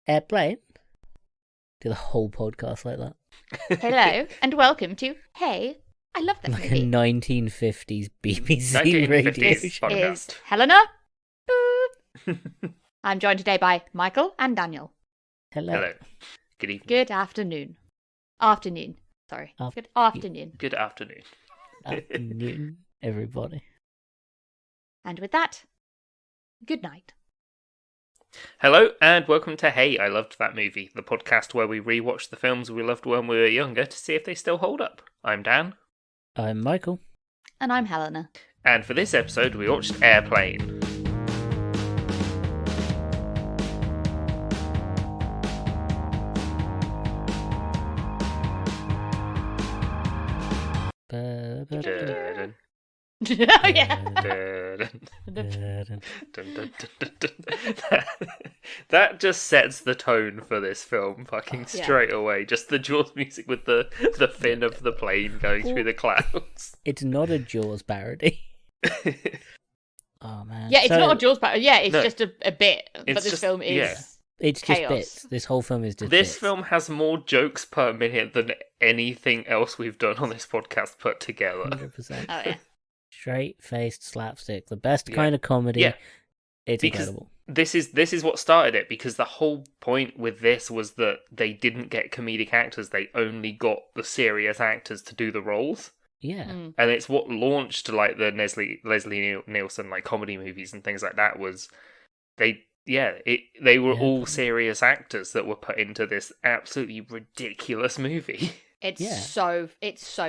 Airplane. Do the whole podcast like that. Hello, and welcome to Hey, I Love That Like Movie. a 1950s BBC radio 1950s show. podcast. Is Helena. Boop. I'm joined today by Michael and Daniel. Hello. Hello. Good evening. Good afternoon. Afternoon. Sorry. Good afternoon. Good afternoon. Afternoon, everybody. And with that, good night. Hello, and welcome to Hey, I Loved That Movie, the podcast where we rewatch the films we loved when we were younger to see if they still hold up. I'm Dan, I'm Michael. And I'm Helena. and for this episode we watched Airplane. Dun, Oh, yeah. dun, Dun, dun, dun, dun, dun. That just sets the tone for this film fucking Yeah. straight away. Just the Jaws music with the fin of the plane going through the clouds. It's not a Jaws parody. Oh man. Yeah, it's So, not a Jaws battle. Yeah, it's No. just a bit. But It's this just- film is... yeah. It's just chaos. bits. This whole film is just This bits. film has more jokes per minute than anything else we've done on this podcast put together. 100%. Oh, yeah. Straight-faced slapstick. The best Yeah. kind of comedy. Yeah. It's Because incredible. this is what started it, because the whole point with this was that they didn't get comedic actors, they only got the serious actors to do the roles. Yeah. Mm. And it's what launched like the Leslie Nielsen like comedy movies and things like that. Was they were Yeah. all serious actors that were put into this absolutely ridiculous movie. It's Yeah. so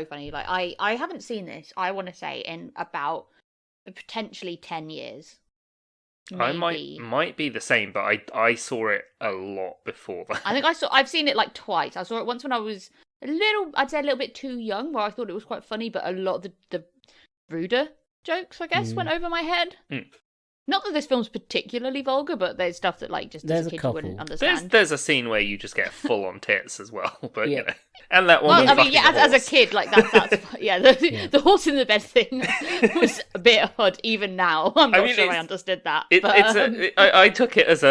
funny. Like I haven't seen this, I want to say, in about potentially 10 years. I Maybe. might be the same, but I saw it a lot before that. I think I've seen it like twice. I saw it once when I was I'd say a little bit too young, where I thought it was quite funny, but a lot of the ruder jokes, I guess, Mm. went over my head. Mm. Not that this film's particularly vulgar, but there's stuff that like just There's as a a kid you couple. wouldn't There's understand. a scene where you just get full on tits as well, but Yeah. you know, and that one. Well, I mean, fucking yeah, as a horse. kid, like that's yeah. The, Yeah. the horse in the bed thing was a bit odd. Even now, I'm not mean, sure I it's- understood that. It, but, I took it as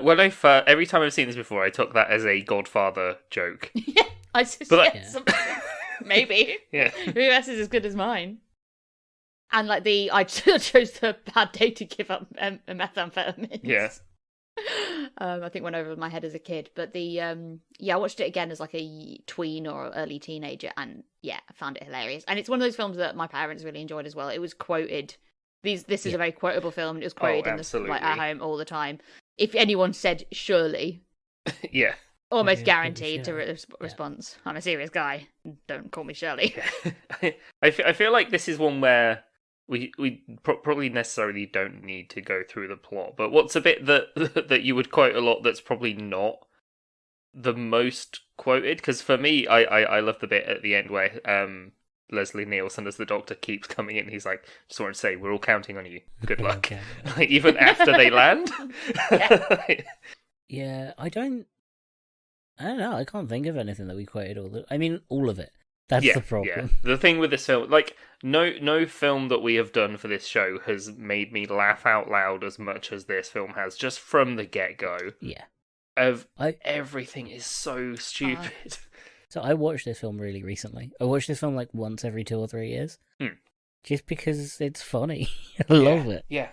when every time I've seen this before, I took that as a Godfather joke. yeah, I just But, like- yeah, maybe Yeah, yours is as good as mine. And like I chose the bad day to give up methamphetamines. yeah. I think went over my head as a kid, but I watched it again as like a tween or early teenager, and yeah, I found it hilarious. And it's one of those films that my parents really enjoyed as well. It was quoted. This is Yeah. a very quotable film, and it was quoted in the, like, at absolutely. home all the time. If anyone said "surely," Yeah. almost Yeah, guaranteed to sure. response. I'm a serious guy. Don't call me Shirley. I feel like this is one where we probably necessarily don't need to go through the plot, but what's a bit that you would quote a lot that's probably not the most quoted? Because for me, I love the bit at the end where Leslie Nielsen as the doctor keeps coming in. He's like, just wanted to say, we're all counting on you. Good luck. Okay. Like, even after they land. Yeah, I don't know. I can't think of anything that we quoted all of it. That's Yeah, the problem. yeah. The thing with this film, like, no film that we have done for this show has made me laugh out loud as much as this film has, just from the get-go. Yeah. Everything is so stupid. So I watched this film really recently. I watched this film like once every 2 or 3 years. Hmm. Just because it's funny. I love it. Yeah.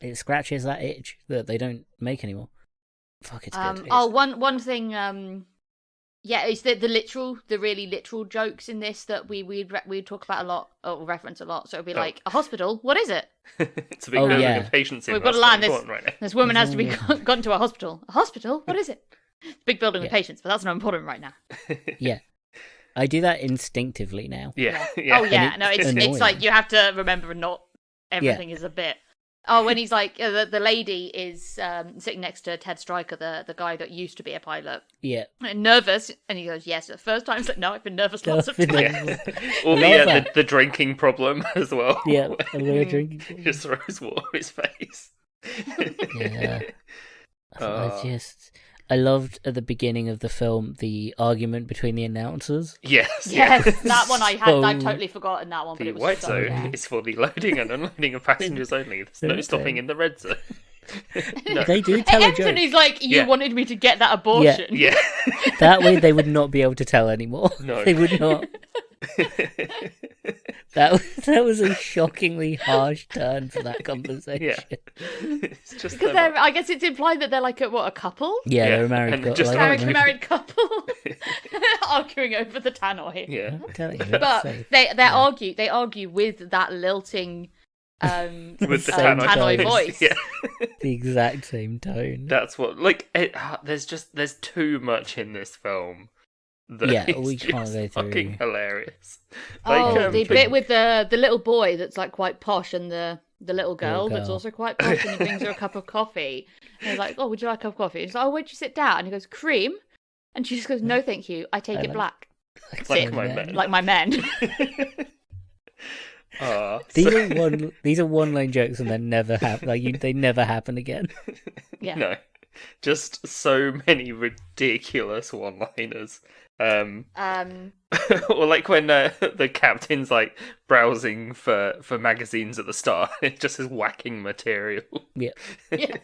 It scratches that itch that they don't make anymore. Fuck, it's good. One thing. It's the really literal jokes in this that we'd talk about a lot or reference a lot. So it'd be Oh. like, a hospital. What is it? It's a big Oh, building yeah. of patients in. We've got to that's land quite this- important right now. This woman has to be Mm. gone to a hospital. A hospital? What is it? It's a big building with Yeah. patients, but that's not important right now. Yeah. I do that instinctively now. Yeah. Oh yeah, And no, it's it's annoying. like you have to remember not everything is a bit. Oh, when he's like the lady is sitting next to Ted Stryker, the guy that used to be a pilot, Yeah. and nervous, and he goes, "Yes." The first time, it's like, "No, I've been nervous lots of I've been times." Yeah. Or I love that. the drinking problem as well. Yeah. I'm gonna drink. He just throws water on his face. Yeah. Oh. I loved at the beginning of the film the argument between the announcers. Yes. Yes, that one I'd So- totally forgotten that one, but The it was white so zone there. is for the loading and unloading of passengers only. There's no Okay. stopping in the red zone. No. They do tell a joke. Anthony's like, you Yeah. wanted me to get that abortion. Yeah. That way they would not be able to tell anymore. No. They would not. That was a shockingly harsh turn for that conversation. Yeah. It's just Because them- I guess it's implied that they're like a couple? Yeah, Yeah, they're a married and couple. just I don't Married, know. married couple arguing over the tannoy. Yeah. I'm telling you, But so- they argue with that lilting With the Same tannoy tone. voice. Yeah. the exact same tone. That's what there's too much in this film. That Yeah, is we can't just go through. fucking hilarious. Oh, the for- bit with the little boy that's like quite posh and the little girl that's girl. also quite posh and he brings her a cup of coffee. And he's like, oh, would you like a cup of coffee? And she's like, oh, where'd you sit down? And he goes, cream? And she just goes, no, thank you. I take I it like- black. like Sick. my men. Like my men. These are one line jokes and they never happen. They never happen again. Yeah. No, just so many ridiculous one-liners. Or like when the captain's like browsing for magazines at the start, it just is whacking material. Yeah. Yeah.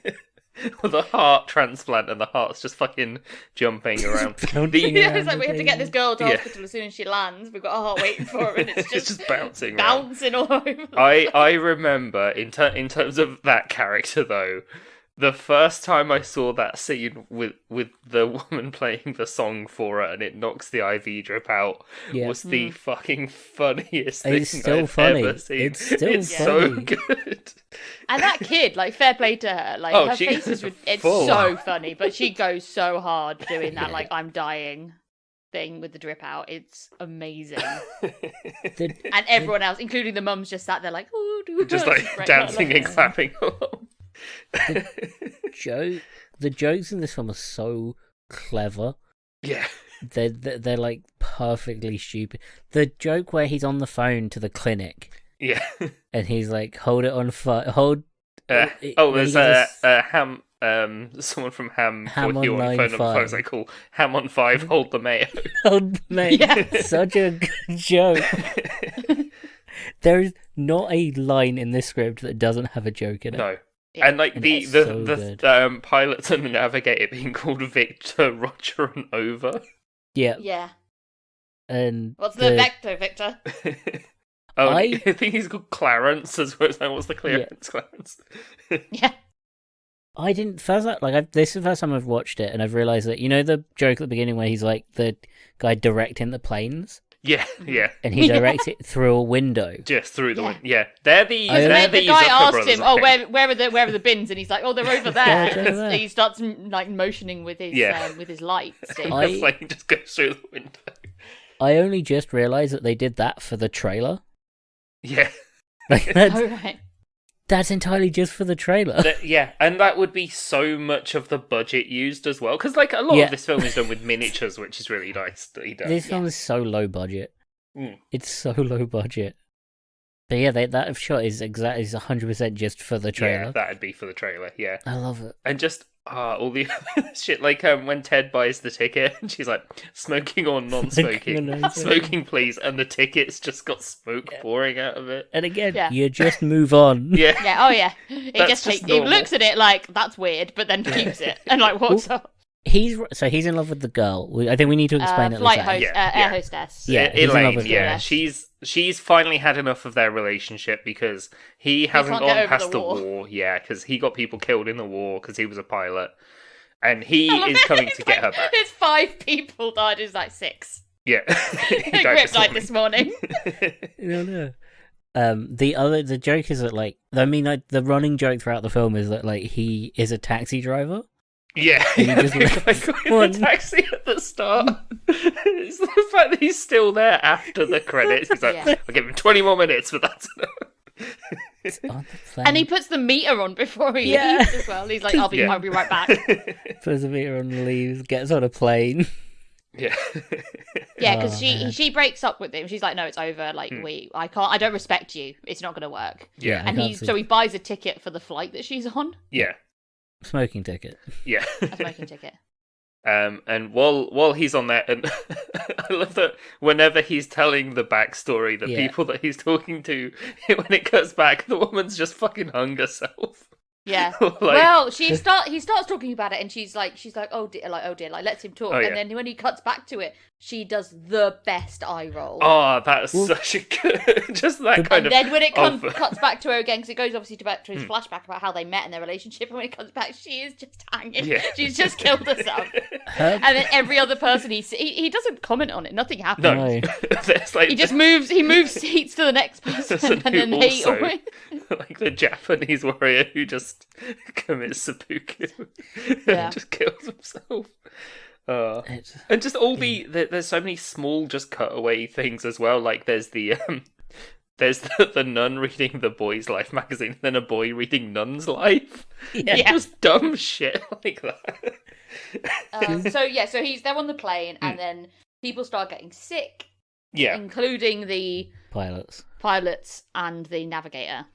With a heart transplant and the heart's just fucking jumping around. Bouncing Yeah, around it's like we have to get this girl to Yeah. hospital as soon as she lands. We've got a heart waiting for her, and it's It's just, just bouncing around. bouncing all over. I remember in terms of that character though, the first time I saw that scene with the woman playing the song for her and it knocks the IV drip out Yeah. was the fucking funniest It's thing still I've funny. ever seen. It's still It's so funny. good. And that kid, like, fair play to her. Like, Oh, her she face goes is it's full. so funny, but she goes so hard doing that, Yeah. like, I'm dying thing with the drip out. It's amazing. The- And everyone else, including the mums, just sat there like, ooh, do Just like right, dancing like- and clapping along. the jokes in this film are so clever. Yeah. They're like perfectly stupid. The joke where he's on the phone to the clinic Yeah. and he's like, "Hold it on fire, hold." There's he has Ham. Someone from Ham. Ham 40 on on the phone line on the phone. five. It's like, cool. Ham on 5. Hold the mayo. Hold, mate. Yeah. Such a good joke. There's not a line in this script that doesn't have a joke in it. No. Yeah. And like And the it's so the good. pilots and the navigator being called Victor, Roger, and Over. Yeah, Yeah. and What's the vector, Victor? Oh, I- I think he's called Clarence as well. What's the clearance, Clarence? Yeah. I didn't first this is the first time I've watched it, and I've realized that the joke at the beginning where he's like the guy directing the planes, Yeah, yeah. and he Yeah. directs it through a window. Just through the Yeah. wind. Yeah, they're the I- they're The the guy Zucker asked brothers, him, I "Oh, think. where are the bins?" And he's like, "Oh, they're over there." Yeah, they're over And there. he starts like motioning with his Yeah. lights. The I- plane just goes through the window. I only just realized that they did that for the trailer. Yeah. Like Oh right. that's entirely just for the trailer. Yeah, and that would be so much of the budget used as well, because like a lot Yeah. of this film is done with miniatures, which is really nice that he does. This Yeah. film is so low budget. Mm. It's so low budget. But yeah, that shot is 100% just for the trailer. Yeah, that'd be for the trailer. Yeah, I love it. and just all the shit like when Ted buys the ticket and she's like smoking or non-smoking, Smoking or non-smoking. smoking please, and the ticket's just got smoke pouring out of it. And again, Yeah. you just move on. Yeah, Yeah. Oh yeah. It That's just just takes. He normal. looks at it like that's weird, but then keeps it and like walks off. He's in love with the girl. I think we need to explain it. Flight later. host, Yeah, air yeah. hostess. Yeah, he's in love Elaine. with Yeah, her. she's finally had enough of their relationship because he hasn't can't get gone over past the the war. war. Yeah, because he got people killed in the war because he was a pilot, and he I love is it. coming It's to get her like, back. It's 5 people died. It's like 6. Yeah, He died Grip died this morning. No. The joke is that the running joke throughout the film is that like he is a taxi driver. Yeah, And he just like left in one. the taxi at the start. It's the fact that he's still there after the credits. He's like, Yeah. I'll give him 20 more minutes, but that's enough. On the plane. And he puts the meter on before he Yeah. leaves as well. He's like, I'll be right back. puts a meter on, leaves, gets on a plane. Yeah. Yeah, because Oh, man. she breaks up with him. She's like, no, it's over. Like I don't respect you. It's not going to work. Yeah. I And can't see- he buys a ticket for the flight that she's on, Yeah. Smoking ticket. Yeah. a smoking ticket. And while he's on that, and I love that whenever he's telling the backstory, the Yeah. people that he's talking to, when it cuts back, the woman's just fucking hung herself. Yeah. Like- Well, he starts talking about it, and she's like, oh dear, like lets him talk, Oh, yeah. and then when he cuts back to it, she does the best eye roll. Oh, that's Well, such a good, just that kind and of. then when it of- cuts back to her again, because it goes obviously back to his flashback about how they met and their relationship, and when it comes back, she is just hanging. Yeah. She's just killed herself. Her- And then every other person he doesn't comment on it. Nothing happens. No, No. there's like He just moves seats to the next person, and then who they also- always... like the Japanese warrior who just commits seppuku Yeah. and just kills himself. it's- And just all there's so many small just cutaway things as well. Like there's there's the nun reading the boy's life magazine, and then a boy reading Nun's life. yeah. Just dumb shit like that. So they're on the plane, and then people start getting sick, Yeah, including the Pilots. pilots and the navigator.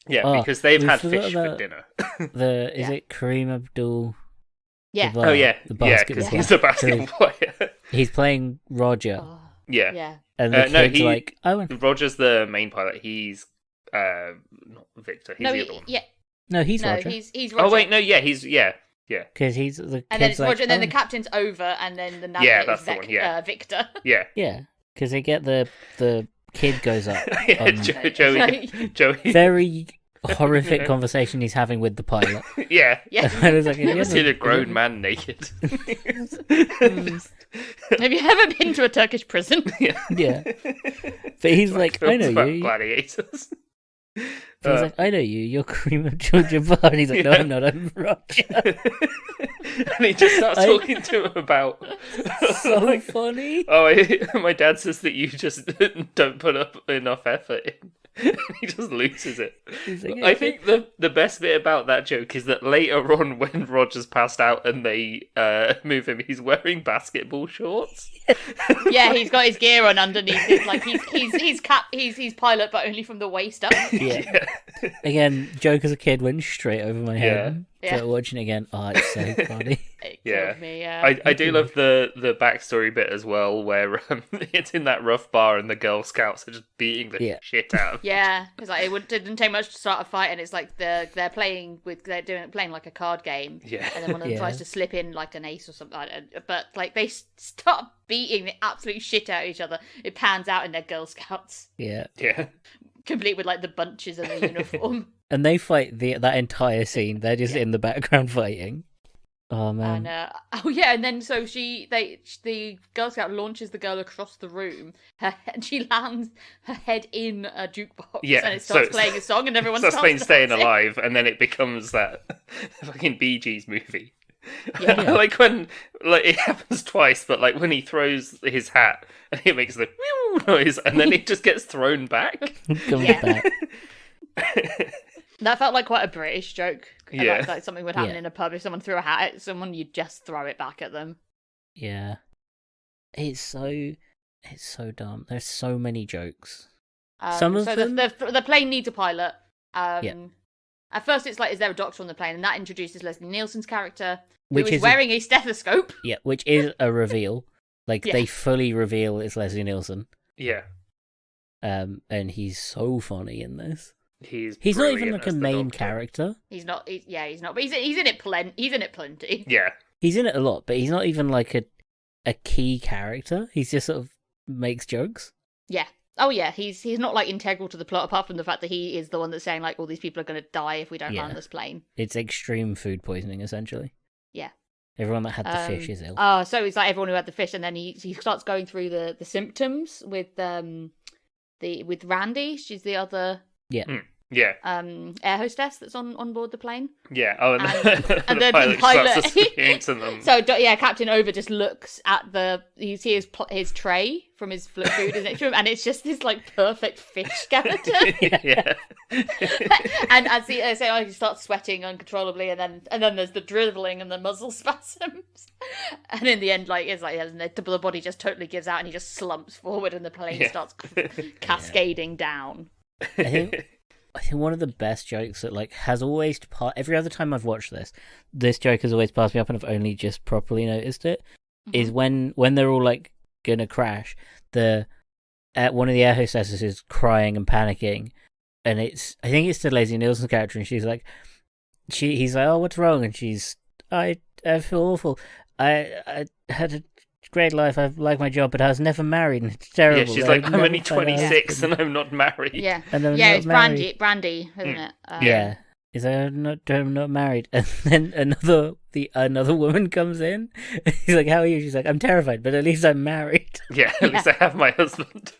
yeah, Oh, because they've we had forgot fish for about- dinner. Is it Kareem Abdul? Yeah. The Oh yeah, the yeah, basketball because he's player. a basketball player. He's playing Roger, Oh, Yeah. yeah. and the no, kid's he- like, "Oh, Roger's the main pilot. He's not Victor. He's No, the other one. yeah. no, he's No, Roger." he's Roger. Oh wait, no, yeah, he's yeah. Because he's the And then kid's it's like, Roger, and then "Oh." the captain's over, and then the navigator's that's the one, yeah. Victor. Yeah. Yeah, because they get the kid goes up. Yeah, on Joey. very horrific conversation he's having with the pilot. Yeah. Yeah. And it's like, Never yeah, seen a grown man naked. Have you ever been to a Turkish prison? Yeah, but he's like, "I know Films about you." Gladiators. He's like, "I know you. You're Kareem Abdul-Jabbar." And he's like, "No, Yeah. I'm not. I'm Roger." and he just starts talking to him about So like, funny. my dad says that you just don't put up enough effort in. He just loses it. He's like, I think the best bit about that joke is that later on, when Roger's passed out and they move him, he's wearing basketball shorts. Yeah, he's got his gear on underneath. It's like he's pilot, but only from the waist up. Yeah. Again, joke as a kid went straight over my head. Yeah. So watching it again, oh, it's so funny. It Yeah. killed me. Yeah. I do love the backstory bit as well, where it's in that rough bar and the Girl Scouts are just beating the Yeah. shit out of him. Yeah, because like didn't take much to start a fight, and it's like they're playing like a card game. Yeah. And then one of them Yeah. tries to slip in like an ace or something, but like they start beating the absolute shit out of each other. It pans out in their Girl Scouts, Yeah. Yeah. complete with like the bunches and the uniform. And they fight that entire scene. They're just in the background fighting. Oh man. And oh yeah, and then so the Girl Scout launches the girl across the room. And she lands her head in a jukebox, Yeah, and it starts so- playing a song, and everyone So starts Spain Staying dancing. Alive, and then it becomes that fucking Bee Gees movie. Yeah. Like when it happens twice, but like when he throws his hat and it makes the whew noise, and then it just gets thrown back. Comes Yeah. back. That felt like quite a British joke. Yeah. Like something would happen Yeah. in a pub. If someone threw a hat at someone, you'd just throw it back at them. Yeah. It's so dumb. There's so many jokes. Some of so them- the plane needs a pilot. Yeah. At first, it's like, is there a doctor on the plane? And that introduces Leslie Nielsen's character, Which who is is wearing a stethoscope. Yeah, which is a reveal. Like Yeah. they fully reveal it's Leslie Nielsen. Yeah, And he's so funny in this. he's He's not even brilliant like a as the main Doctor. character. He's not. He's not. But he's in it. He's in it plenty. Yeah, He's in it a lot, but he's not even like a key character. He's just sort of makes jokes. Yeah. Oh yeah. He's not like integral to the plot, apart from the fact that he is the one that's saying like all these people are going to die if we don't Yeah. land this plane. It's extreme food poisoning, essentially. Yeah. Everyone that had the fish is ill. Oh, so it's like everyone who had the fish, and then he starts going through the symptoms with with Randy. She's the other yeah, air hostess that's on board the plane. yeah. Oh, and, And- the and then the pilot pilot- starts experiencing them. So yeah, Captain Over just looks at you see his tray from his food is next to him, and it's just this like perfect fish skeleton. Yeah. And as he starts sweating uncontrollably, and then there's the dribbling and the muzzle spasms, and in the end, like it's like the body just totally gives out, and he just slumps forward, and the plane Yeah. starts cascading down. I think one of the best jokes that like has always every other time I've watched this joke has always passed me up, and I've only just properly noticed it. Is when they're all like gonna crash, one of the air hostesses is crying and panicking, and I think it's the Leslie Nielsen character, and she's like, he's like, oh, what's wrong? And I feel awful. I had a great life. I like my job, but I was never married, and it's terrible. Yeah, she's I like, would I'm never only find a 26 husband." and I'm not married. Yeah, And I'm yeah, not it's married. Brandy, isn't it? Yeah. He's like, I'm not married. And then another woman comes in. He's like, how are you? She's like, I'm terrified, but at least I'm married. Yeah, at least I have my husband.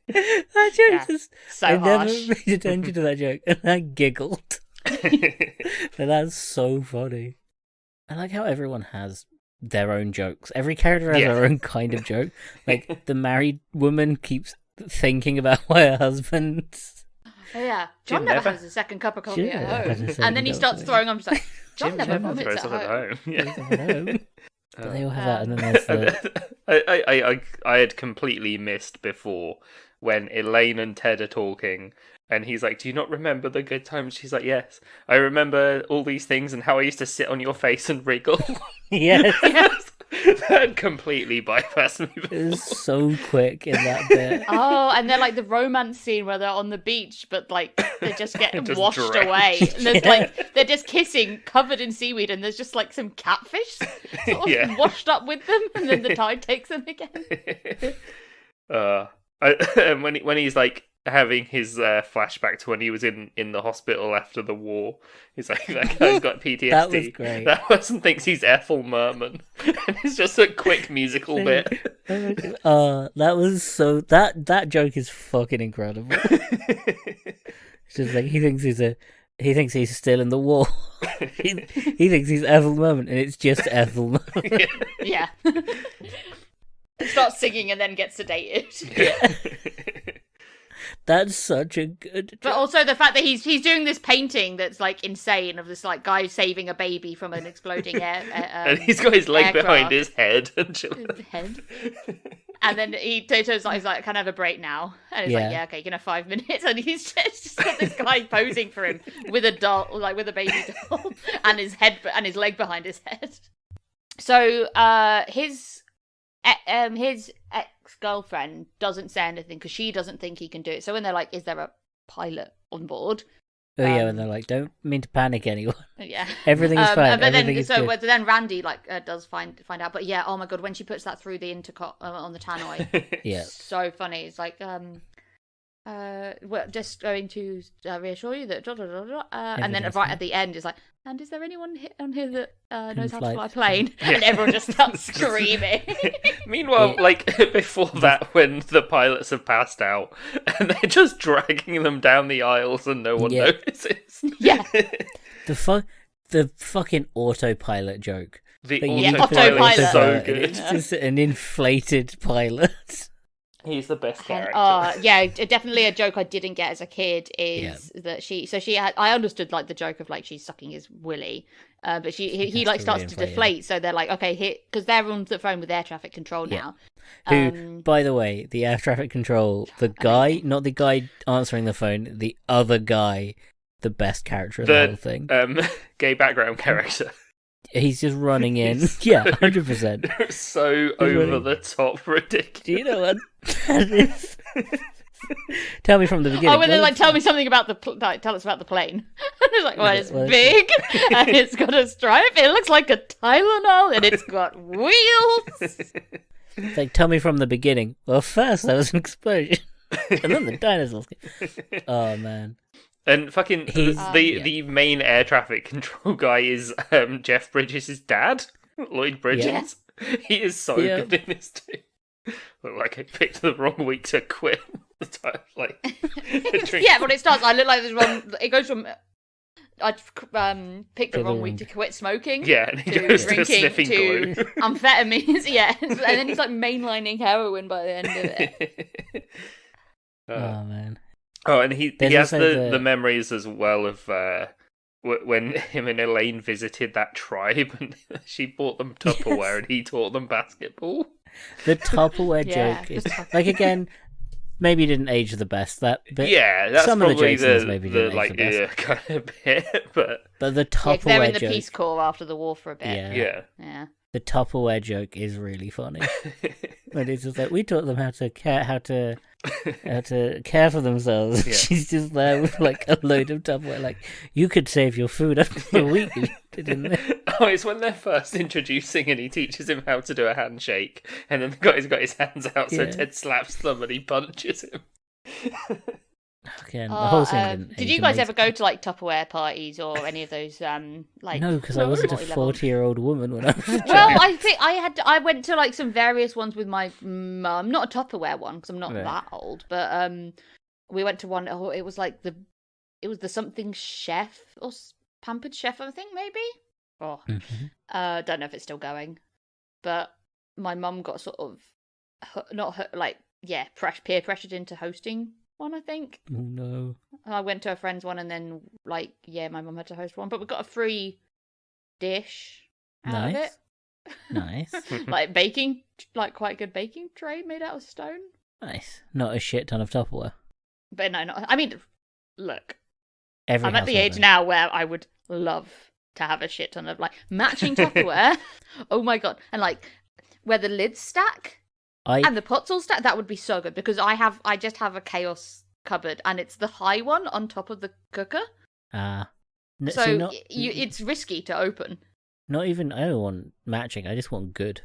That joke Yeah. just... So I never harsh. paid attention to that joke, and I giggled. But that's so funny. I like how everyone has their own jokes. Every character has Yeah. their own kind of joke. Like, the married woman keeps thinking about why her husband... Oh, yeah, John Jim never never- has a second cup of coffee Jim at never has a home, second and then he cup of starts coffee. throwing on. He's like, John Jim never never vomits throws at up at home. home. Yeah. But they all have that, and then there's the... I had completely missed before when Elaine and Ted are talking, and he's like, "Do you not remember the good times?" She's like, "Yes, I remember all these things and how I used to sit on your face and wriggle." Yes. That completely bypassed me. It Before. was so quick in that bit. Oh, and they're like the romance scene where they're on the beach, but like they just get Just washed drenched. away. And there's Yeah. like they're just kissing, covered in seaweed, and there's just like some catfish sort of Yeah. washed up with them, and then the tide takes them again. And when he's like having his flashback to when he was in the hospital after the war, he's like, that guy's got PTSD. That was great. That person thinks he's Ethel Merman, and it's just a quick musical bit. That was so... That joke is fucking incredible. It's just like, he thinks he's still in the war. he thinks he's Ethel Merman, and it's just Ethel Merman. Yeah. Starts singing and then gets sedated. That's such a good But also the fact that he's doing this painting that's like insane of this like guy saving a baby from an exploding And he's got his leg behind aircraft. his head. And head. And then he's like, "Can I have a break now?" And he's Yeah. like, "Yeah, okay, you can have 5 minutes." And he's just got this guy posing for him with a doll, like with a baby doll, and his leg behind his head. So his ex-girlfriend doesn't say anything because she doesn't think he can do it. So when they're like, "Is there a pilot on board?" Oh yeah, and they're like, don't mean to panic anyone. Yeah, Everything is fine. But Everything is good. then Randy does find out. But yeah, oh my god, when she puts that through the intercom on the tannoy, Yeah. so funny. It's like we're just going to reassure you that and then Everything's right fine. at the end is like, and is there anyone on here that knows how to fly. fly a plane? Yeah. And everyone just starts screaming. Meanwhile, like before that, when the pilots have passed out and they're just dragging them down the aisles and no one Yeah. notices. Yeah. The fucking autopilot joke. The That you Yeah, need to autopilot autopilot. is so and good. It's just an inflated pilot. He's the best character. Yeah, definitely a joke I didn't get as a kid is that she had, I understood like the joke of like she's sucking his willy, but he has like to starts to reinflate it. deflate, so they're like, okay, here, because they're on the phone with air traffic control Yeah. now. Who, by the way, the air traffic control, the guy, not the guy answering the phone, the other guy, the best character in the whole thing. Gay background character. He's just running in. He's Yeah, so- 100%. So over running. the top ridiculous. Do you know what that is? Tell me from the beginning. Oh, when they're What like, is- tell me something about tell us about the plane. And it's like, well, it's What is big, and it's got a stripe, it looks like a Tylenol, and it's got wheels. It's like, tell me from the beginning. Well, first there was an explosion, and then the dinosaurs came. Oh, man. And fucking He's- the main air traffic control guy is Jeff Bridges' dad, Lloyd Bridges. He is so Yeah. good in this too. Look like I picked the wrong week to quit. Like, drink. Yeah, but it starts. I look like this wrong. It goes from I picked the To the wrong week wrong- to quit smoking. Yeah, and he To goes to drinking sniffing to glue. amphetamines. Yeah, and then he's like mainlining heroin by the end of it. Oh, man. Oh, and he There's has also the memories as well of when him and Elaine visited that tribe, and she bought them Tupperware, and he taught them basketball. The Tupperware Yeah, joke is the Tupperware. like, again, maybe didn't age the best. That bit, Yeah, that's some of the probably jokes in this the maybe didn't age like the best. yeah, kind of bit, but but the Yeah, 'cause they're Tupperware in the joke, Peace Corps after the war for a bit. yeah, yeah. the Tupperware joke is really funny. When it's just like, we taught them how to how to care for themselves. Yeah. She's just there with like a load of Tupperware. Like, you could save your food up for a week. Didn't they? Oh, it's when they're first introducing and he teaches him how to do a handshake, and then the guy's got his hands out, so Yeah. Ted slaps them and he punches him. Again, the whole thing. Didn't Did age you guys ever amazing. go to like Tupperware parties or any of those like? No, because I wasn't a multi-level? 40-year-old woman when I was a Well, child. I think I went to like some various ones with my mum. Not a Tupperware one because I'm not Right. that old, but we went to one. Oh, it was the something chef or pampered chef, I think maybe. Oh, Mhm. don't know if it's still going, but my mum got sort of peer pressured into hosting one, I think. Oh no. I went to a friend's one, and then my mum had to host one, but we got a free dish out of it. Nice. Like baking, like quite good baking tray made out of stone. Nice. Not a shit ton of Tupperware. But no, I mean, look, Every I'm at the household age knows. now where I would love to have a shit ton of like matching Tupperware. Oh my god, and like where the lids stack and the pots all stack. That would be so good because I just have a chaos cupboard, and it's the high one on top of the cooker. So see, not, it's risky to open. not even. I don't want matching. I just want good.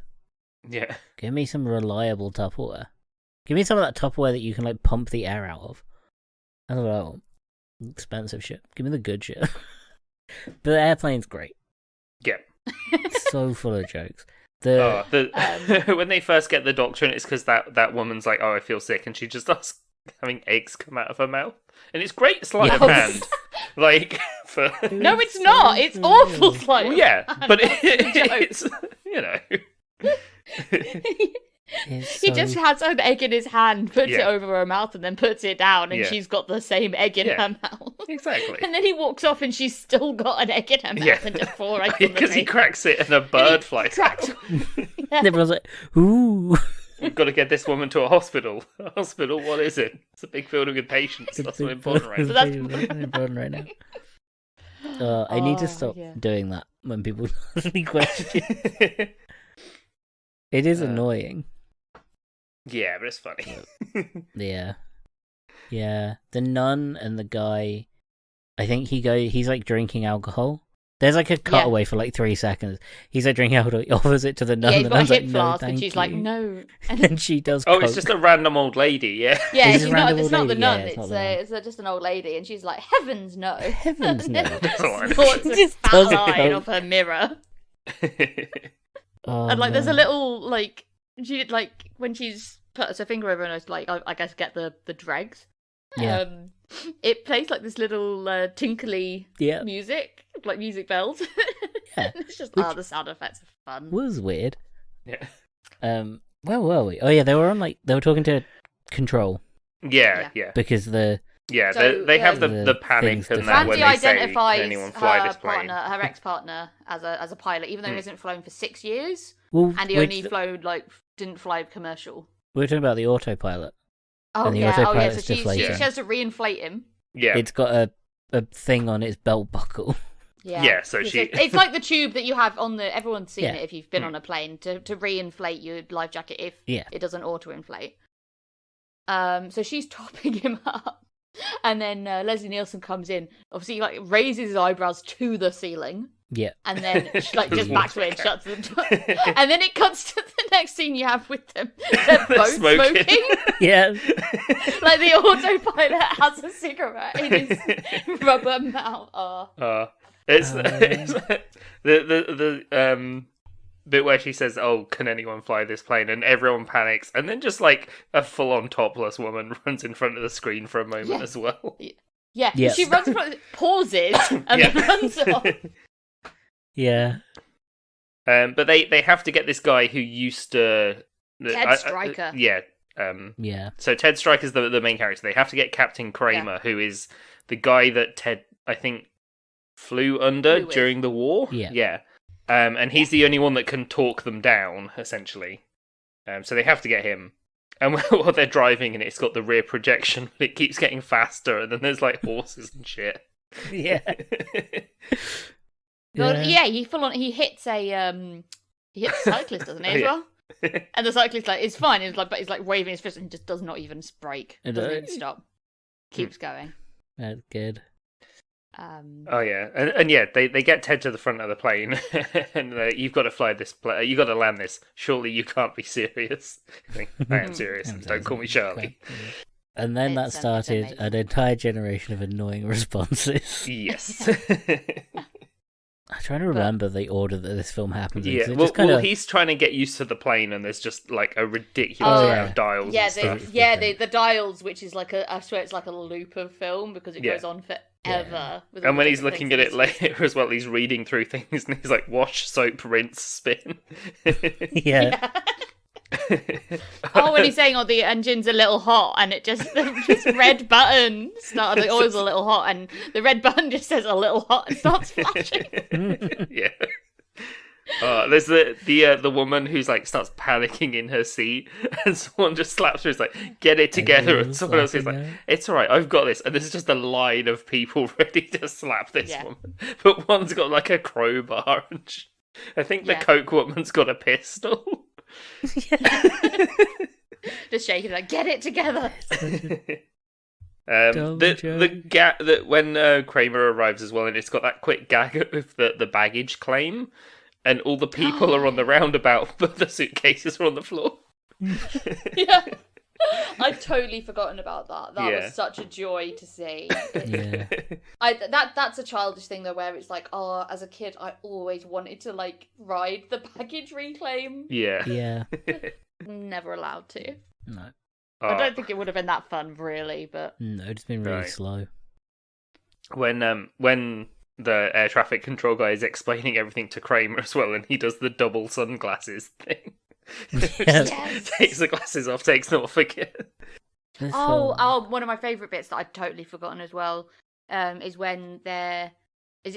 Yeah. Give me some reliable Tupperware. Give me some of that Tupperware that you can like pump the air out of. That's what I want. Expensive shit. Give me the good shit. But the airplane's great. Yeah. So full of jokes. When they first get the doctor, and it's because that woman's like, "Oh, I feel sick," and she just starts having eggs come out of her mouth, and it's great sleight of Yes. hand. Like for No, it's not. It's awful sleight. well, yeah, but It's it's you know. It's He so- just has an egg in his hand, puts it Yeah. over her mouth, and then puts it down, and Yeah. she's got the same egg in Yeah. her mouth. Exactly. And then he walks off, and she's still got an egg in her mouth Yeah. and just 4 eggs on the Because he table. cracks it and a bird flies cracks- out. And everyone's like, ooh. We've got to get this woman to a hospital. A hospital? What is it? It's a big building with patients. That's not important, right? So that's- important right now. I need to Oh, stop yeah. doing that when people ask me questions. It is annoying. Yeah, but it's funny. Yeah. Yeah. The nun and the guy, I think he's like drinking alcohol. There's like a cutaway for like 3 seconds. He's like drinking alcohol, he offers it to the nun, Yeah, he's and got a Nun's like, hip no, flask, thank and she's you. like, no. And then she does Oh, coke. it's just a random old lady, yeah. Yeah, It's she's a random it's not old the lady, nun, yeah, it's it's, not the nun. it's just an old lady, and she's like, heavens no. Heavens no. That's all right. Snorts a Just fat does line coke. off her mirror. Oh, And like, there's a no. little like she like when she's puts her finger over and it's like I guess get the dregs. Yeah. It plays like this little tinkly Yeah. music, like music bells. Yeah. It's just Which- the sound effects are fun. Was weird. Yeah. Where were we? Oh yeah, they were talking to Control Yeah. because the Yeah, So, they have the the panic things and to that when Randy they say, identifies "Can anyone fly her this plane?" partner, her ex-partner, as a pilot, even though he hasn't flown for 6 years, well, and he only didn't fly commercial. we're talking about the autopilot. Oh And the yeah, autopilot's So she deflating. has to reinflate him. Yeah, It's got a thing on its belt buckle. Yeah, so It's she- it's like the tube that you have on the. Everyone's seen Yeah. it if you've been on a plane to reinflate your life jacket if Yeah. it doesn't auto-inflate. So she's topping him up, and then Leslie Nielsen comes in. Obviously, he, like raises his eyebrows to the ceiling, Yeah. and then she, like just backs away and shuts the door. Yeah. And then it cuts to the next scene you have with them. They're They're both smoking. smoking. Yeah. Like the autopilot has a cigarette in his rubber mouth. Oh. It's, Oh, it's the bit where she says, "Oh, can anyone fly this plane?" and everyone panics, and then just like a full-on topless woman runs in front of the screen for a moment Yeah. as well. Yeah, Yes. she runs, pauses, and then runs off. Yeah. But they have to get this guy who used to Ted Stryker. Yeah. Yeah. So Ted Stryker's the main character. They have to get Captain Kramer, who is the guy that Ted, I think, flew under Flew with. during the war. Yeah. Yeah. And he's the only one that can talk them down, essentially. So they have to get him. And while they're driving, and it's got the rear projection, it keeps getting faster, and then there's like horses and shit. Yeah. Well, yeah, he hits a cyclist, doesn't he, as Yeah. well? And the cyclist like, it's fine. But he's like waving his fist and just does not even break. Doesn't even stop. Keeps going. That's good. Oh yeah, and yeah, they get Ted to the front of the plane, and you've got to fly this plane. You got to land this. Surely you can't be serious. I am serious. And don't call me Charlie. And then that It's started amazing. an entire generation of annoying responses. Yes. I'm trying to remember the order that this film happens in. 'cause Yeah. it Well, just kinda... he's trying to get used to the plane, and there's just like a ridiculous Oh, amount yeah. of dials. Yeah, and stuff. the dials, which is like I swear it's like a loop of film because it Yeah. goes on forever. with And all when he's different looking at things it that later as well, he's reading through things, and he's like, "Wash, soap, rinse, spin." Yeah. Oh, when he's saying, "Oh, the engine's a little hot," and it just this red button started. The oil's a little hot, and the red button just says "a little hot" and starts flashing. Yeah. There's the woman who's like starts panicking in her seat, and someone just slaps her. It's like, "Get it together!" And someone else is like, "It's all right, I've got this." And there's just a line of people ready to slap this Yeah. woman, but one's got like a crowbar, and I think the Yeah. Coke woman's got a pistol. Just shaking like, "Get it together!" Dumb The joke. that when Kramer arrives as well, and it's got that quick gag of the baggage claim, and all the people are on the roundabout, but the suitcases are on the floor. Yeah, I'd totally forgotten about that. That Yeah. was such a joy to see. Yeah. That's a childish thing though, where it's like, oh, as a kid, I always wanted to like ride the baggage reclaim. Yeah. Yeah. Never allowed to. No. I Oh, don't think it would have been that fun, really. But No, it's been really Right. slow. when the air traffic control guy is explaining everything to Kramer as well, and he does the double sunglasses thing. Yes. Takes the glasses off, takes them off again. This oh, film- one of my favourite bits that I'd totally forgotten as well, is when they're is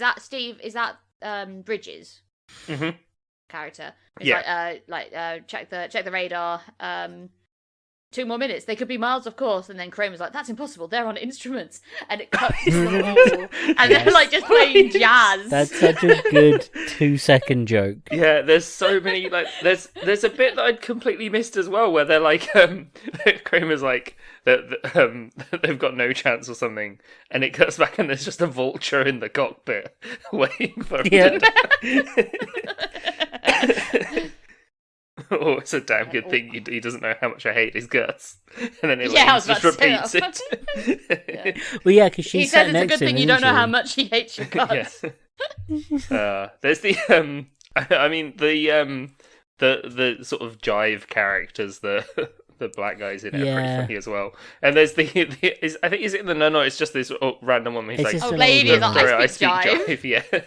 that Steve? Is that Bridges hmm character? It's Yeah. check the radar. 2 more minutes. They could be miles, of course. And then Kramer's like, "That's impossible. They're on instruments." And it cuts to them all, and they're like just playing jazz. That's such a good 2-second joke. Yeah, there's so many like there's a bit that I'd completely missed as well, where they're like Kramer's like that they've got no chance or something, and it cuts back and there's just a vulture in the cockpit waiting for him Yeah. to die. Oh, it's a damn good thing he doesn't know how much I hate his guts, and then Yeah, I was just about to repeats say it. Yeah. Well, yeah, because He she's says sat it's a next good to him, thing you don't know isn't how she? much he hates your guts. Yeah. There's the I mean the sort of jive characters, the black guys in it are pretty Yeah. funny as well. And there's I think is it in the Nun, or it's just this random one where he's It's like, just Oh, an lady, old that woman. "Sorry, I speak jive." yeah.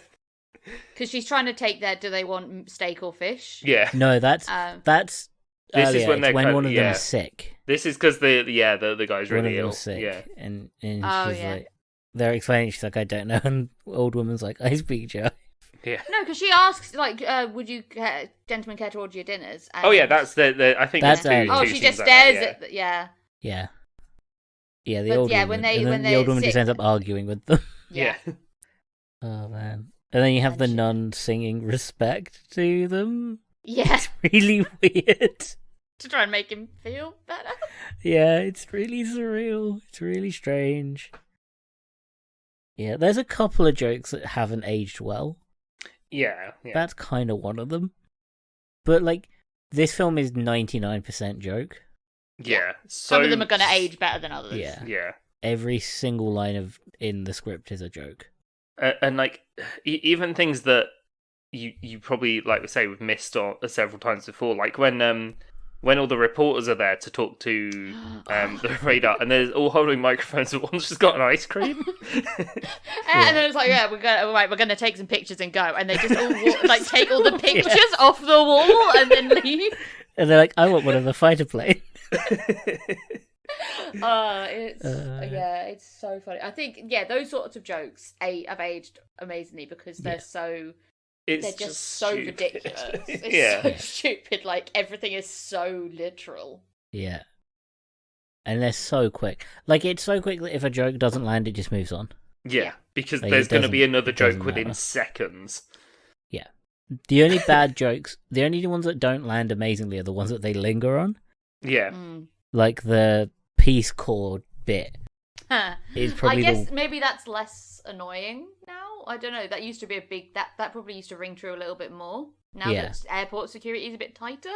Because she's trying to take their, do they want steak or fish? Yeah. No, that's This is earlier. when It's they're when kind- one of them yeah. is sick. This is because the guy's One of really them ill. is sick, Yeah. and Oh, she's yeah. like, they're explaining. She's like, "I don't know," and the old woman's like, "I speak jive." Yeah. No, because she asks, like, would you gentlemen care to order your dinners? Oh yeah, And- that's the I think That's there's two. Oh, two she scenes just like that, stares yeah. at, yeah. Yeah, yeah. The But old yeah, woman, when they- and then when the old they woman just sit- ends up arguing with them. Yeah. Oh man! And then you have And the she- nun singing respect to them. Yeah, Really weird. to try and make him feel better. Yeah, it's really surreal. It's really strange. Yeah, there's a couple of jokes that haven't aged well. Yeah. That's kind of one of them. But like, this film is 99% joke. Yeah. Some of them are going to age better than others. Yeah. Yeah. Every single line in the script is a joke. And like even things that you probably like say we've missed on several times before, like when all the reporters are there to talk to the radar, and they're all holding microphones, but one's just got an ice cream. And then it's like, yeah, we're gonna take some pictures and go, and they just all like take all the pictures off the wall and then leave. And they're like, "I want one of the fighter planes." It's so funny. I think those sorts of jokes have aged amazingly because they're It's they're just so stupid. ridiculous. It's Yeah. so stupid. Like everything is so literal. Yeah. And they're so quick. Like, it's so quick that if a joke doesn't land, it just moves on. Yeah, because Like, there's it going to be doesn't- another it doesn't joke within matter. seconds. Yeah. The only bad jokes, the only ones that don't land amazingly are the ones that they linger on. Yeah. Like the Peace Corps bit is I probably guess maybe that's less annoying now. I don't know. That used to be a big. That probably used to ring true a little bit more. Now Yeah. that airport security is a bit tighter,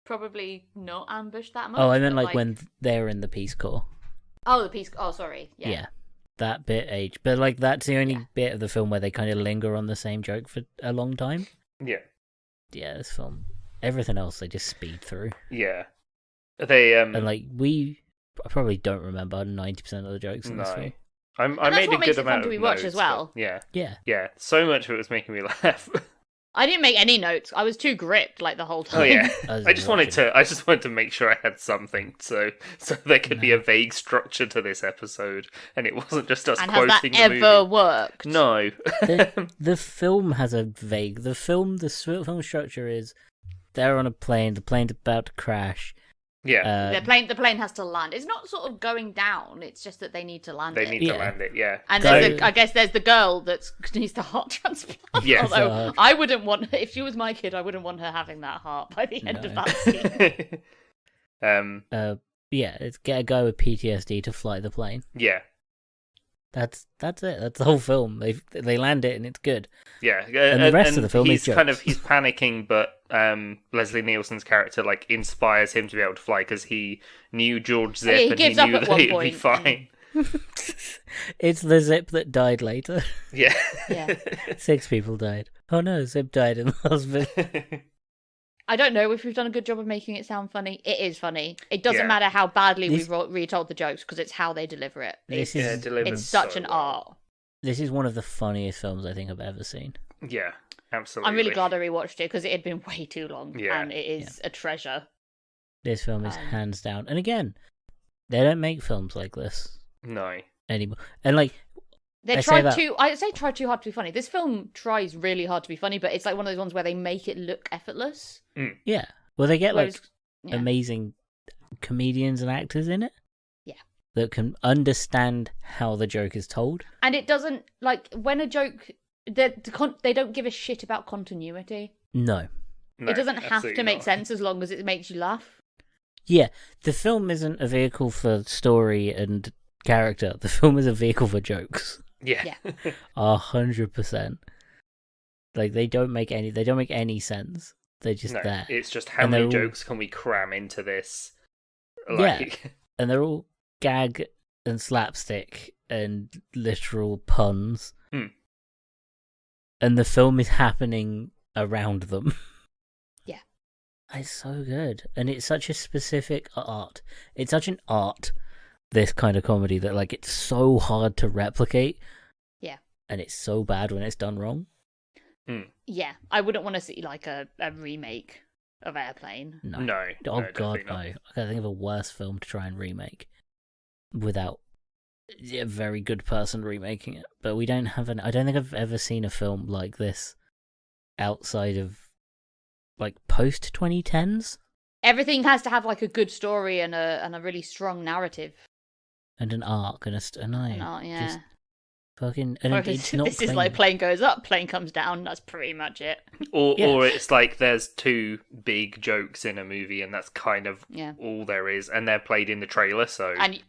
probably not ambushed that much. Oh, I meant but, like when they're in the Peace Corps. Oh, the piece. Oh, sorry. Yeah. Yeah. That bit age. But like that's the only Yeah. bit of the film where they kind of linger on the same joke for a long time. Yeah. Yeah, this film. Everything else they just speed through. Yeah. They And like I probably don't remember 90% of the jokes in this no. film. I And made that's a what makes good it fun amount to of rewatch notes, as well. but yeah. Yeah. Yeah. So much of it was making me laugh. I didn't make any notes. I was too gripped like the whole time. Oh yeah. As I just wanted watching. to make sure I had something so there could be a vague structure to this episode and it wasn't just us And has quoting that the ever movie. worked? No. The film has a vague. The film structure is they're on a plane. The plane's about to crash. Yeah. The plane has to land. It's not sort of going down. It's just that they need to land They it. need to Yeah. land it, yeah. And Go- I guess there's the girl that needs the heart transplant. Yes. Although I wouldn't want, if she was my kid, I wouldn't want her having that heart by the end of No. that scene. Yeah, it's get a guy with PTSD to fly the plane. yeah. That's it. That's the whole film. They land it and it's good. Yeah. And the rest of the film is he's jokes. he's panicking, but Leslie Nielsen's character like inspires him to be able to fly because he knew George Zip Yeah, he and gives he up knew at that one he'd be point, fine. It's the Zip that died later. Yeah. Yeah. 6 people died. Oh no, Zip died in the hospital. I don't know if we've done a good job of making it sound funny. It is funny. It doesn't Yeah. matter how badly This- we've retold the jokes because it's how they deliver it. This Yeah, is delivered It's such so an well. art. this is one of the funniest films I think I've ever seen. Yeah, absolutely. I'm really glad I rewatched it because it had been way too long, Yeah. and it is a treasure. This film is Um, hands down. And again, they don't make films like this No. anymore. And like They I say tried that- too. I say try too hard to be funny. This film tries really hard to be funny, but it's like one of those ones where they make it look effortless. yeah. Well, they get like Whereas, yeah. amazing comedians and actors in it. Yeah. That can understand how the joke is told. And it doesn't like when a joke. They don't give a shit about continuity. No. No, It doesn't have to absolutely make not. sense as long as it makes you laugh. Yeah, the film isn't a vehicle for story and character. The film is a vehicle for jokes. Yeah. 100%. Like they don't make any sense. They're just No, there. it's just how And many they're all- jokes can we cram into this? Yeah. Like, And they're all gag and slapstick and literal puns. Hmm. And the film is happening around them. Yeah. It's so good. And it's such a specific art. It's such an art, this kind of comedy, that like it's so hard to replicate. Yeah. And it's so bad when it's done wrong. Yeah, I wouldn't want to see like a remake of Airplane. No. no. Oh no, god, definitely no. not. I can't think of a worse film to try and remake without a very good person remaking it. But we don't have I don't think I've ever seen a film like this outside of like post 2010s Everything has to have like a good story and a really strong narrative. and an arc and Yeah. just fucking and Whereas it's not this is plain. like plane goes up, plane comes down. That's pretty much it. Or Yeah. or it's like there's two big jokes in a movie and that's kind of Yeah, all there is, and they're played in the trailer, so and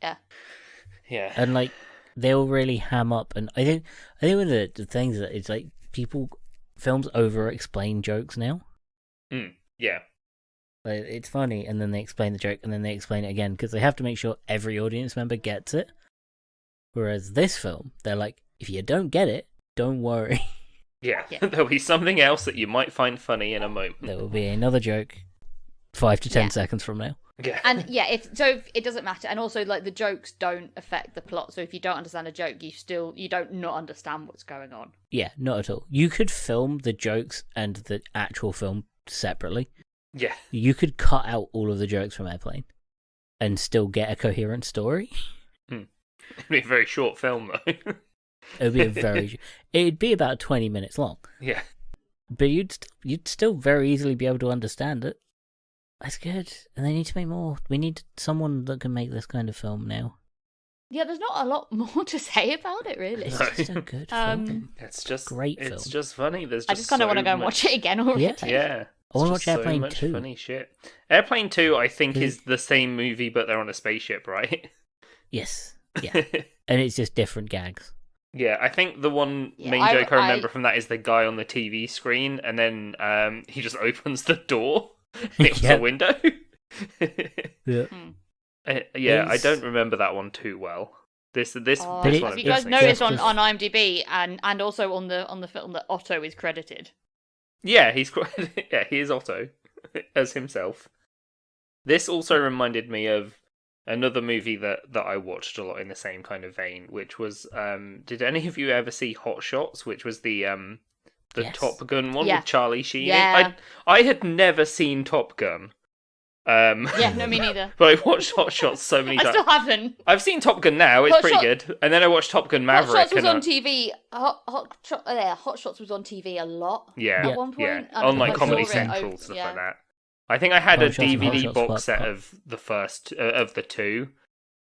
yeah. And like they'll really ham up, and I think one of the things that it's like films over explain jokes now. Yeah. Like, it's funny, and then they explain the joke, and then they explain it again because they have to make sure every audience member gets it. Whereas this film, they're like, if you don't get it, don't worry. Yeah. Yeah. There'll be something else that you might find funny in a moment. There will be another joke 5 to 10 Yeah. seconds from now. Yeah. and yeah, if it doesn't matter, and also like the jokes don't affect the plot. So if you don't understand a joke, you don't not understand what's going on. Yeah, not at all. You could film the jokes and the actual film separately. Yeah. You could cut out all of the jokes from Airplane and still get a coherent story. It'd be a very short film though. It would be it'd be about 20 minutes long, Yeah. but you'd still very easily be able to understand it. That's good. And they need to make more. We need someone that can make this kind of film now. Yeah, there's not a lot more to say about it, really. It's No. just a good Um, film. It's just Great It's film. just funny. There's I just just kind of want to go and watch it again already. Yeah. Yeah. I wanna It's watch just Airplane so much 2. funny shit. Airplane 2, I think, Is- is the same movie, but they're on a spaceship, right? Yes. Yeah. And it's just different gags. Yeah, I think the one Yeah, main I- joke I remember I- from that is the guy on the TV screen, and then he just opens the door, and it was Yeah. a window. Yeah. Yeah, I It's- don't remember that one too well. This But one. it- Have you I'm guys guessing. noticed on, just- on IMDb and also on the film that Otto is credited? Yeah, yeah, he is Otto as himself. This also reminded me of another movie that I watched a lot in the same kind of vein, which was did any of you ever see Hot Shots, which was the Yes. Top Gun one Yeah. with Charlie Sheen? Yeah. I had never seen Top Gun. Yeah, no, me neither. But I watched Hot Shots so many I times. still haven't. I've seen Top Gun now; it's Hot pretty Shot- good. And then I watched Top Gun Maverick. Hot Shots was and on TV. Hot Shots was on TV a lot. Yeah, At one point, yeah, and on like I Comedy saw it Central over- stuff yeah. like that. I think I had Hot a Shots and Hot DVD Shots box Part- set Part- of the first of the two.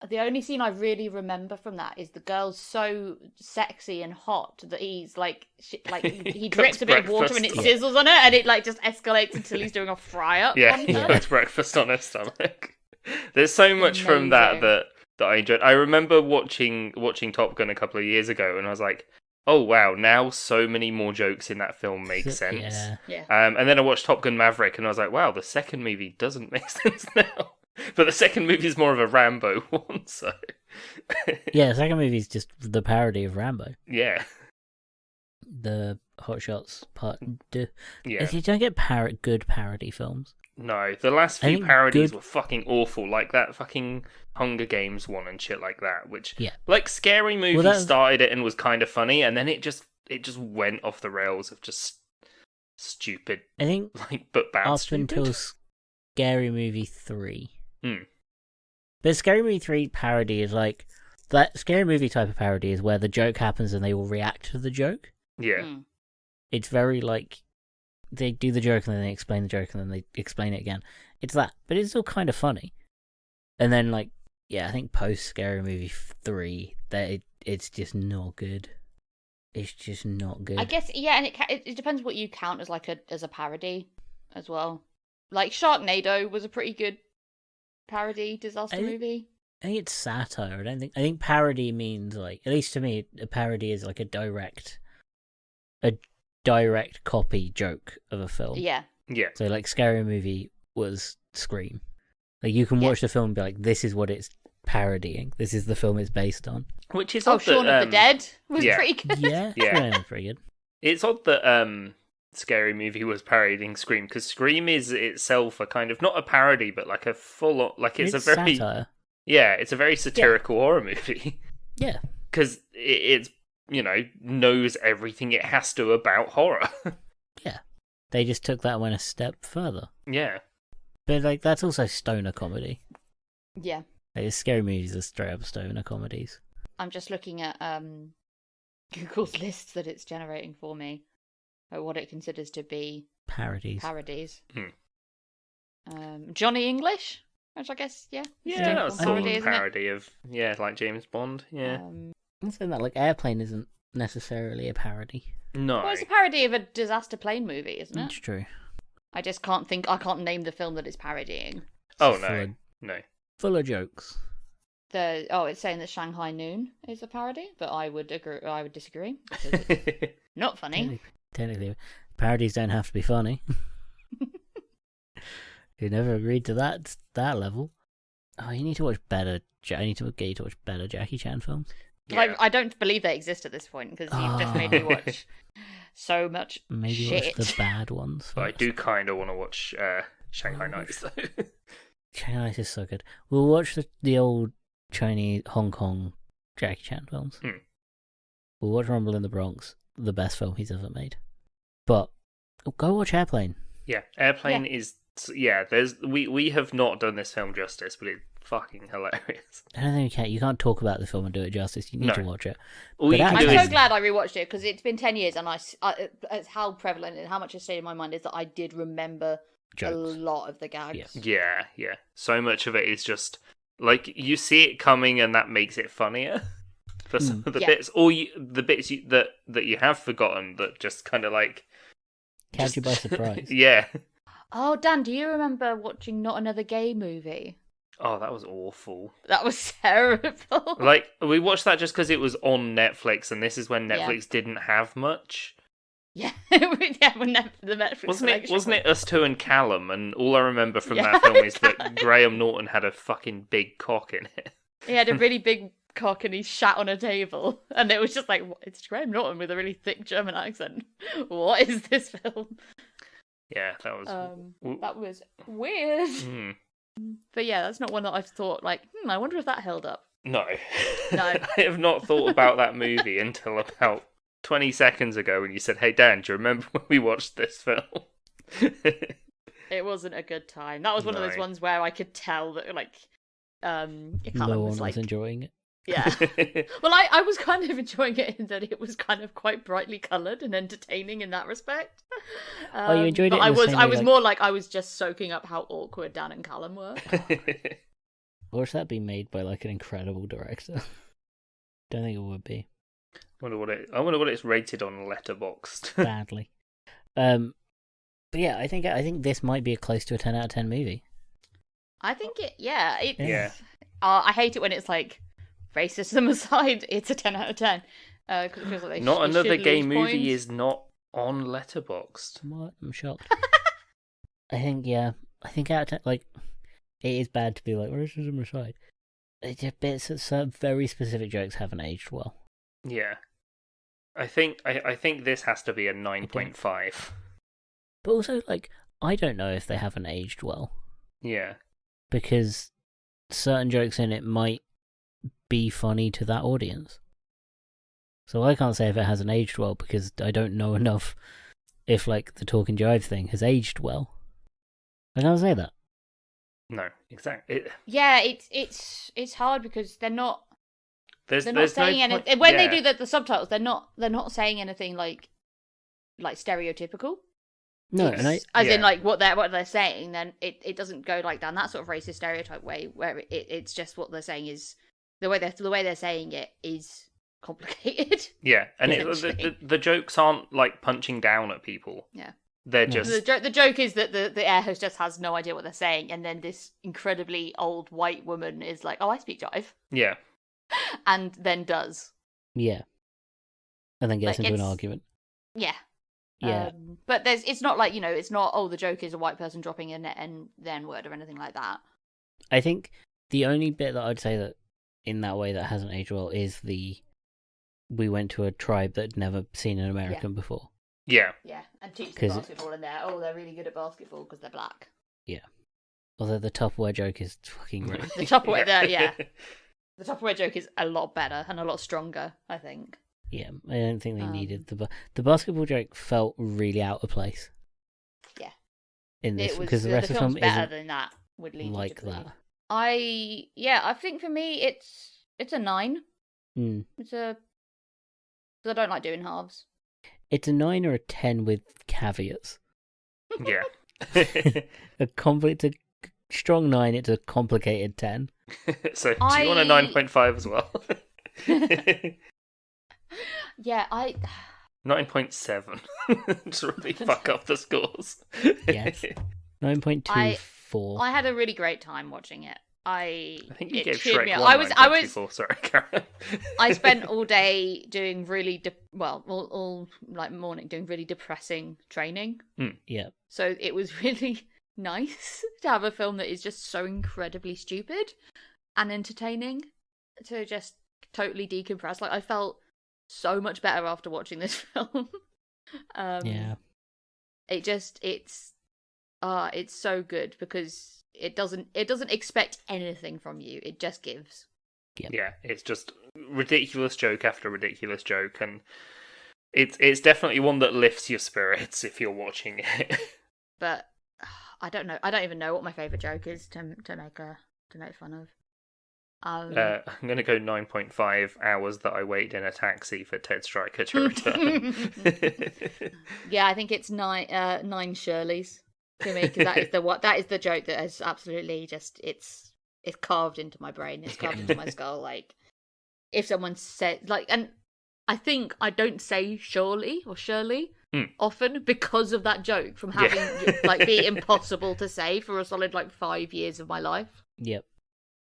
The only scene I really remember from that is the girl's so sexy and hot that he's like, he drips Cooks a bit of water and it breakfast. sizzles on her, and it like just escalates until he's doing a fry up. Yeah, on he her. puts breakfast on her stomach. There's so much from that Amazing. that I enjoyed. I remember watching Top Gun a couple of years ago, and I was like, "Oh wow!" Now so many more jokes in that film make sense. Yeah. Yeah. And then I watched Top Gun Maverick, and I was like, "Wow, the second movie doesn't make sense now." But the second movie is more of a Rambo one, so Yeah, the second movie is just the parody of Rambo. yeah, The Hot Shots Part 2. yeah. You don't get good parody films. No, the last I few think parodies good- were fucking awful, like that fucking Hunger Games one and shit like that. Which, Yeah. like, Scary Movie Well, that- started it and was kind of funny, and then it just went off the rails of just stupid, I think like, but bad up stupid. until Scary Movie 3. Hmm. But Scary Movie 3 parody is like... That Scary Movie type of parody is where the joke happens and they will react to the joke. Yeah, Mm. It's very like... They do the joke and then they explain the joke and then they explain it again. It's that. But it's still kind of funny. And then, like... Yeah, I think post Scary Movie 3, it's just not good. It's just not good. I guess, yeah, and it depends what you count as like as a parody as well. Like Sharknado was a pretty good parody disaster I- movie. I think it's satire. I think parody means like, at least to me, a parody is like a direct copy joke of a film. Yeah. yeah, So like Scary Movie was Scream. Like you can Yeah. watch the film and be like, this is what it's parodying. This is the film it's based on. which is Oh, odd Shaun that, of the Dead was yeah. pretty good. Yeah, Yeah. was pretty good. It's odd that Scary Movie was parodying Scream, because Scream is itself a kind of not a parody, but like a full like it's a very satire. yeah, it's a very satirical horror movie. Yeah, Because it's, knows everything it has to about horror. they just took that one a step further. yeah. But like that's also stoner comedy. Yeah. Like, Scary Movies are straight up stoner comedies. I'm just looking at Google's lists that it's generating for me, or what it considers to be Parodies. parodies. Hmm. Johnny English, which I guess, yeah. Yeah, it's a that's form sort parody, of a isn't it? parody of, like James Bond, yeah. I'm saying that like Airplane isn't necessarily a parody. No. Well, it's a parody of a disaster plane movie, isn't That's it? true. I just can't name the film that it's parodying. Oh, Full no. of- No. Full of jokes. It's saying that Shanghai Noon is a parody, but I would disagree. Because it's not funny. Technically, parodies don't have to be funny. You never agreed to that level. Oh, you need to watch better. I need to get you to watch better Jackie Chan films. Yeah. I don't believe they exist at this point because you've just made me Oh. watch so much Maybe shit. watch the bad ones. But I first. do kind of want to watch Shanghai Nights, though. Shanghai Nights is so good. We'll watch the old Chinese Hong Kong Jackie Chan films. Hmm. We'll watch Rumble in the Bronx, the best film he's ever made. But go watch Airplane. Yeah, Airplane is... Yeah, we have not done this film justice, but it's fucking hilarious. I don't think you can. You can't talk about the film and do it justice. You need No. to watch it. All But you can actually- do I'm is... so glad I rewatched it because it's been 10 years and it's how prevalent and how much it stayed in my mind is that I did remember a Jokes. lot of the gags. Yes. Yeah. So much of it is just Like, you see it coming, and that makes it funnier. For some of the Yeah. bits, or the bits that you have forgotten that just kind of like Catch you by surprise. Yeah. Oh, Dan, do you remember watching Not Another Gay Movie? Oh, that was awful. That was terrible. Like, we watched that just because it was on Netflix, and this is when Yeah. Netflix didn't have much. Yeah, yeah, when the Netflix Wasn't it Us Two and Callum? And all I remember from Yeah, that film is that exactly. Graham Norton had a fucking big cock in it. He had a really big cock and he shat on a table, and it was just like, it's Graham Norton with a really thick German accent. What is this film? Yeah, that was. That was weird. Mm. But yeah, that's not one that I've thought like, I wonder if that held up. No. No. I have not thought about that movie until about 20 seconds ago when you said, "Hey Dan, do you remember when we watched this film?" It wasn't a good time. That was one of those No. ones where I could tell that like, No Callum one was like, was enjoying it. yeah. Well, I was kind of enjoying it in that it was kind of quite brightly coloured and entertaining in that respect. Oh, you enjoyed but it in the same I way, was like- more like I was just soaking up how awkward Dan and Callum were. Or should that be made by like an incredible director? Don't think it would be. I wonder what it's rated on Letterboxd. Badly. But yeah, I think this might be a close to a 10 out of 10 movie. I think it's. Yeah. I hate it when it's like, racism aside, it's a 10 out of 10. 'Cause it feels like they Not they Another should Gay lose Movie points. is not on Letterboxd. What? I'm shocked. I think out of 10, like, it is bad to be like, racism aside. It's just bits that some very specific jokes haven't aged well. Yeah. I think this has to be a 9.5. But also, like, I don't know if they haven't aged well. Yeah. Because certain jokes in it might be funny to that audience. So I can't say if it hasn't aged well because I don't know enough if, like, the Talk and Jive thing has aged well. I can't say that. No, exactly. Yeah, it's hard because they're not There's saying no anything point- when yeah. they do the subtitles. They're not saying anything like stereotypical. No, It's- and I as in yeah. like what they're saying. Then it doesn't go like down that sort of racist stereotype way where it's just what they're saying is the way they're saying it is complicated. Yeah, and Essentially. the jokes aren't like punching down at people. Yeah. They're No. just The joke is that the air hostess has no idea what they're saying, and then this incredibly old white woman is like, "Oh, I speak jive," yeah. and then does. yeah. And then gets Like, into an it's- argument. Yeah. Yeah. But it's not like, it's not, the joke is a white person dropping an N word or anything like that. I think the only bit that I'd say that in that way that hasn't aged well is we went to a tribe that'd never seen an American before. Yeah. Yeah, and teach them 'Cause basketball in there. Oh, they're really good at basketball because they're black. Although the Tupperware joke is fucking great. The Tupperware, the Tupperware joke is a lot better and a lot stronger, I think. Yeah, I don't think they needed the basketball joke felt really out of place. Yeah. In this, It was because the rest of the film's film better isn't than that. Would lead you like to believe. that. I think for me it's a 9. Mm. It's a, 'cause I don't like doing halves. It's a 9 or a 10 with caveats. Yeah. It's a strong 9. It's a complicated 10. So, do you want a 9.5 as well? Yeah, 9.7 to really fuck up the scores. Yes. 9.24. I had a really great time watching it. I think you it gave cheered Shrek me up. 1 I was 9.24. Sorry, Karen. I spent all day doing really all like morning doing really depressing training. Yeah. So it was really nice to have a film that is just so incredibly stupid and entertaining to just totally decompress. Like I felt so much better after watching this film. Yeah. It's so good because it doesn't expect anything from you. It just gives. Yeah, it's just ridiculous joke after ridiculous joke, and it's definitely one that lifts your spirits if you're watching it. But I don't know. I don't even know what my favorite joke is to make fun of. I'm gonna go 9.5 hours that I waited in a taxi for Ted Stryker to return. Yeah, I think it's nine Shirleys to me because that is the joke that is absolutely just it's it's carved into my brain. It's carved into my skull. Like, if someone said, like, and I think I don't say surely or Shirley often because of that joke from having like be impossible to say for a solid like 5 years of my life. Yep.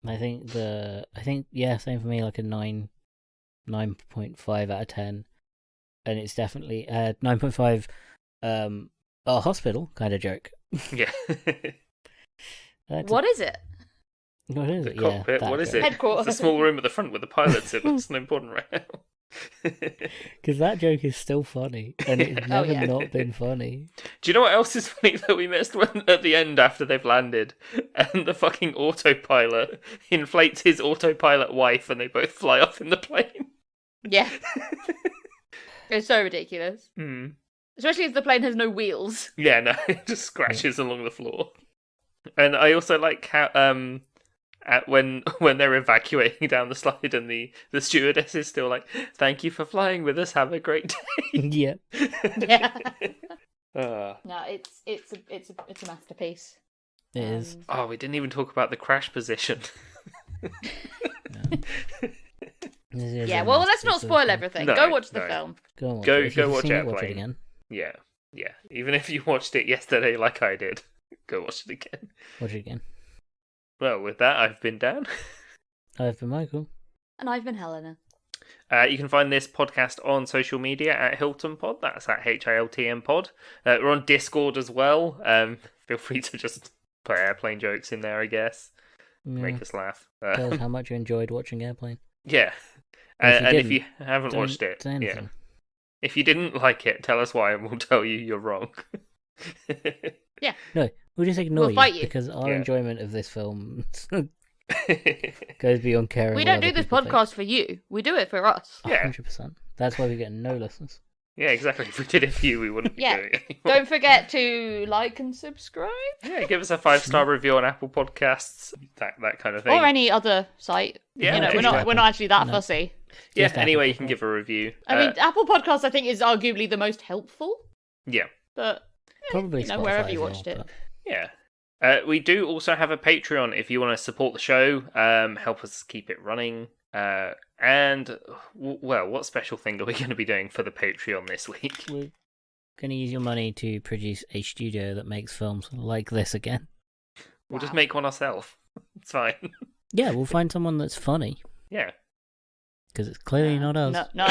I think same for me, like a 9.5 out of 10. And it's definitely 9.5 a hospital kind of joke. Yeah. What is it? What is The it? cockpit. Yeah, What is joke. it? Headquarters. It's a small room at the front with the pilots in. It's not important right now. Because that joke is still funny, and it's Oh, never yeah. not been funny. Do you know what else is funny that we missed when at the end after they've landed and the fucking autopilot inflates his autopilot wife and they both fly off in the plane? Yeah. It's so ridiculous. Especially if the plane has no wheels. Yeah, no, it just scratches along the floor. And I also like how when they're evacuating down the slide and the stewardess is still like, "Thank you for flying with us. Have a great day." Yeah. Yeah. Uh, No, it's a masterpiece. It is. oh, we didn't even talk about the crash position. This is Yeah, a well, let's not masterpiece of spoil film. everything. No, Go watch the no. film. Go on, Go- if go you've watch seen it, watch it Airplane. again. Yeah. Even if you watched it yesterday, like I did, go watch it again. Watch it again. Well, with that, I've been Dan. I've been Michael. And I've been Helena. You can find this podcast on social media at Hilton Pod. That's at HILTM Pod. We're on Discord as well. Feel free to just put airplane jokes in there, I guess. Yeah. Make us laugh. Tell us how much you enjoyed watching Airplane. Yeah. And if you And if didn't, you haven't Don't watched it, say yeah. anything. If you didn't like it, tell us why and we'll tell you you're wrong. No, we'll just ignore We'll you fight you. because our Yeah. enjoyment of this film goes beyond caring. We what don't other do this people think. podcast for you. We do it for us. Yeah. 100%. That's why we get no listens. Yeah, exactly. If we did it for you, we wouldn't be Yeah. doing it anymore. Don't forget to like and subscribe. Yeah, give us a 5-star review on Apple Podcasts, that kind of thing. Or any other site. Yeah, You know, just we're not actually that No. fussy. Yeah, Just anyway, Apple you can Podcasts. give a review. I mean, Apple Podcasts I think is arguably the most helpful. Yeah. But Probably you know, Spotify wherever as you well, watched it. but- Yeah. We do also have a Patreon if you want to support the show, help us keep it running. Well, what special thing are we going to be doing for the Patreon this week? We're going to use your money to produce a studio that makes films like this again. We'll just Wow. make one ourselves. It's fine. Yeah, we'll find someone that's funny Yeah. because it's clearly not us. No.